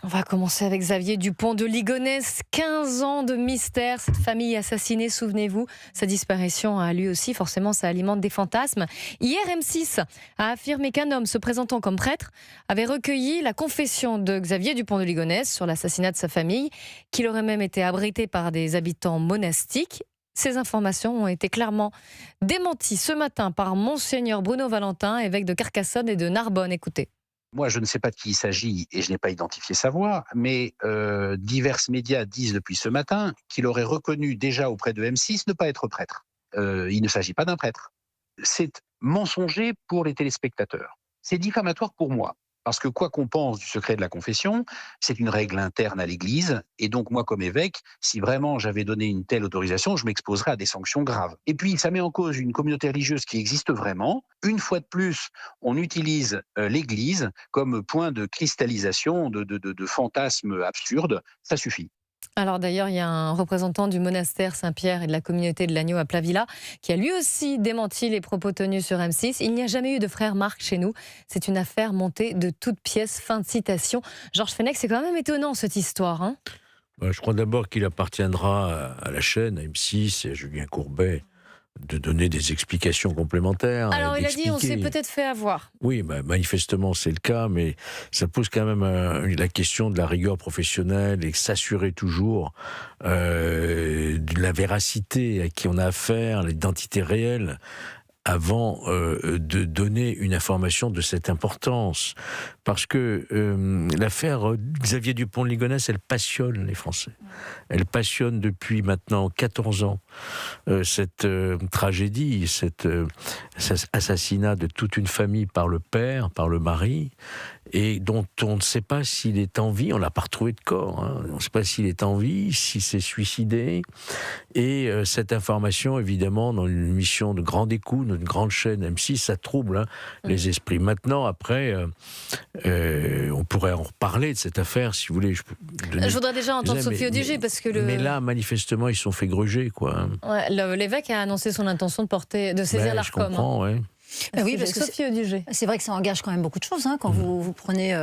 On va commencer avec Xavier Dupont de Ligonnès. 15 ans de mystère, cette famille assassinée, souvenez-vous. Sa disparition a lui aussi, forcément, ça alimente des fantasmes. Hier, M6 a affirmé qu'un homme se présentant comme prêtre avait recueilli la confession de Xavier Dupont de Ligonnès sur l'assassinat de sa famille, qu'il aurait même été abrité par des habitants monastiques. Ces informations ont été clairement démenties ce matin par Monseigneur Bruno Valentin, évêque de Carcassonne et de Narbonne. Écoutez. Moi, je ne sais pas de qui il s'agit et je n'ai pas identifié sa voix, mais divers médias disent depuis ce matin qu'il aurait reconnu déjà auprès de M6 ne pas être prêtre. Il ne s'agit pas d'un prêtre. C'est mensonger pour les téléspectateurs. C'est diffamatoire pour moi. Parce que quoi qu'on pense du secret de la confession, c'est une règle interne à l'Église. Et donc moi, comme évêque, si vraiment j'avais donné une telle autorisation, je m'exposerais à des sanctions graves. Et puis, ça met en cause une communauté religieuse qui existe vraiment. Une fois de plus, on utilise l'Église comme point de cristallisation de fantasmes absurdes. Ça suffit. Alors d'ailleurs, il y a un représentant du monastère Saint-Pierre et de la communauté de l'Agneau à Plavilla qui a lui aussi démenti les propos tenus sur M6. Il n'y a jamais eu de frère Marc chez nous. C'est une affaire montée de toutes pièces. Fin de citation. Georges Fenech, c'est quand même étonnant cette histoire. Hein. Je crois d'abord qu'il appartiendra à la chaîne, à M6 et à Julien Courbet, de donner des explications complémentaires. Alors il a dit on s'est peut-être fait avoir. Oui, manifestement c'est le cas, mais ça pose quand même la question de la rigueur professionnelle et s'assurer toujours de la véracité à qui on a affaire, l'identité réelle, avant de donner une information de cette importance. Parce que l'affaire Xavier Dupont de Ligonnès, elle passionne les Français. Elle passionne depuis maintenant 14 ans. Cette tragédie, cet assassinat de toute une famille par le père, par le mari, et dont on ne sait pas s'il est en vie, on l'a pas retrouvé de corps, hein. On ne sait pas s'il est en vie, s'il s'est suicidé, et cette information, évidemment, dans une mission de grande écoute, d'une grande chaîne M6, ça trouble les esprits. Maintenant, après, on pourrait en reparler de cette affaire, si vous voulez. Je voudrais déjà entendre Sophie Audugé, parce que mais là, manifestement, ils se sont fait gruger, quoi. Ouais, l'évêque a annoncé son intention de saisir l'Arcom. Je comprends, oui. Oui, parce que Sophie Audugé. C'est vrai que ça engage quand même beaucoup de choses quand vous prenez,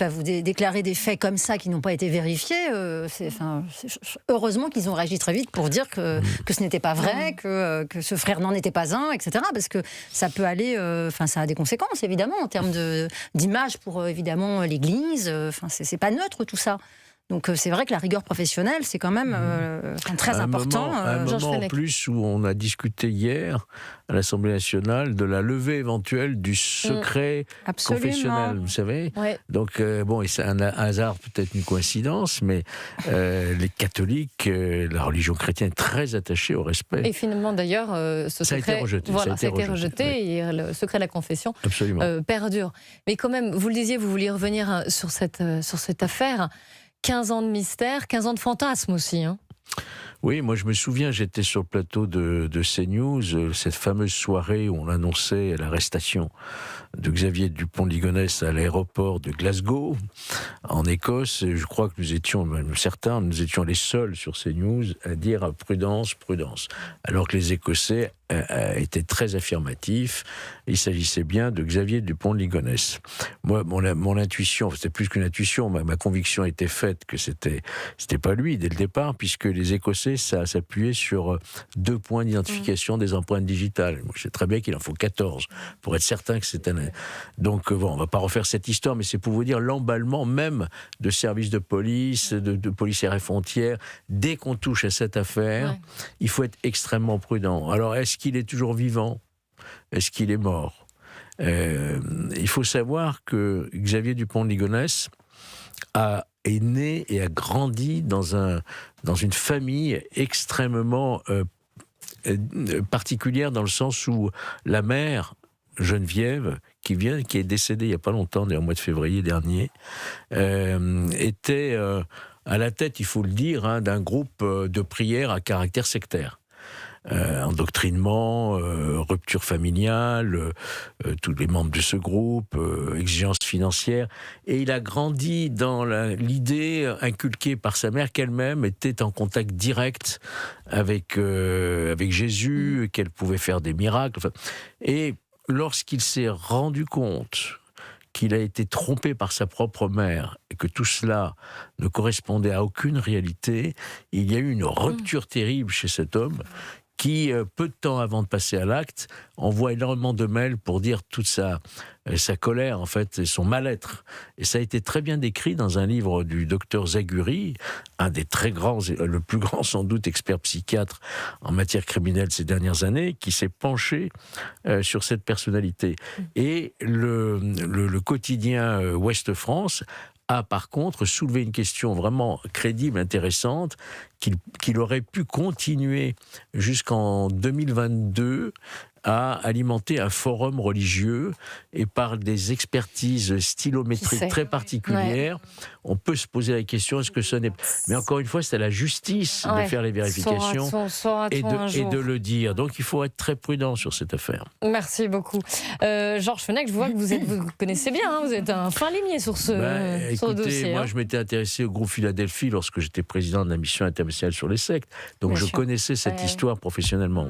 vous déclarez des faits comme ça qui n'ont pas été vérifiés. Heureusement qu'ils ont réagi très vite pour dire que ce n'était pas vrai, que ce frère n'en était pas un, etc. Parce que ça peut aller, ça a des conséquences évidemment en termes d'image pour évidemment l'Église. C'est pas neutre tout ça. Donc c'est vrai que la rigueur professionnelle, c'est quand même très important. Un moment en plus où on a discuté hier à l'Assemblée nationale de la levée éventuelle du secret confessionnel, vous savez. Ouais. Donc et c'est un hasard, peut-être une coïncidence, mais les catholiques, la religion chrétienne est très attachée au respect. Et finalement d'ailleurs, ce secret, ça a été rejeté. Voilà, ça a été rejeté et le secret de la confession perdure. Mais quand même, vous le disiez, vous vouliez revenir sur cette affaire. 15 ans de mystère, 15 ans de fantasme aussi. Hein. Oui, moi je me souviens, j'étais sur le plateau de CNews, cette fameuse soirée où on annonçait l'arrestation de Xavier Dupont de Ligonnès à l'aéroport de Glasgow, en Écosse. Et je crois que nous étions les seuls sur CNews à dire prudence, prudence. Alors que les Écossais étaient très affirmatifs. Il s'agissait bien de Xavier Dupont de Ligonnès. Moi, mon intuition, c'était plus qu'une intuition, ma conviction était faite que c'était pas lui dès le départ, puisque les Écossais, ça s'appuyait sur 2 points d'identification des empreintes digitales. Moi, je sais très bien qu'il en faut 14 pour être certain que c'est un... Donc, on va pas refaire cette histoire, mais c'est pour vous dire l'emballement même de services de police, de policiers et frontières. Dès qu'on touche à cette affaire, il faut être extrêmement prudent. Alors, est-ce qu'il est toujours vivant ? Est-ce qu'il est mort ? Il faut savoir que Xavier Dupont de Ligonnès est né et a grandi dans une famille extrêmement particulière, dans le sens où la mère, Geneviève, qui est décédée il n'y a pas longtemps, au mois de février dernier, était à la tête, il faut le dire, d'un groupe de prière à caractère sectaire. Endoctrinement, rupture familiale, tous les membres de ce groupe, exigences financières. Et il a grandi dans l'idée inculquée par sa mère qu'elle-même était en contact direct avec Jésus, qu'elle pouvait faire des miracles. Et lorsqu'il s'est rendu compte qu'il a été trompé par sa propre mère et que tout cela ne correspondait à aucune réalité, il y a eu une rupture terrible chez cet homme qui, peu de temps avant de passer à l'acte, envoie énormément de mails pour dire toute sa colère, en fait, et son mal-être. Et ça a été très bien décrit dans un livre du docteur Zaguri, un des très grands, le plus grand sans doute expert psychiatre en matière criminelle ces dernières années, qui s'est penché sur cette personnalité. Et le quotidien Ouest France a par contre soulevé une question vraiment crédible, intéressante, qu'il aurait pu continuer jusqu'en 2022 à alimenter un forum religieux, et par des expertises stylométriques très particulières, on peut se poser la question, est-ce que ce n'est... Mais encore une fois, c'est à la justice de faire les vérifications et de le dire. Donc il faut être très prudent sur cette affaire. Merci beaucoup. Georges Fenech, je vois que vous connaissez bien, hein, vous êtes un fin limier sur ce dossier. Moi, je m'étais intéressé au groupe Philadelphie lorsque j'étais président de la mission internationale sur les sectes. Donc je connaissais cette histoire professionnellement.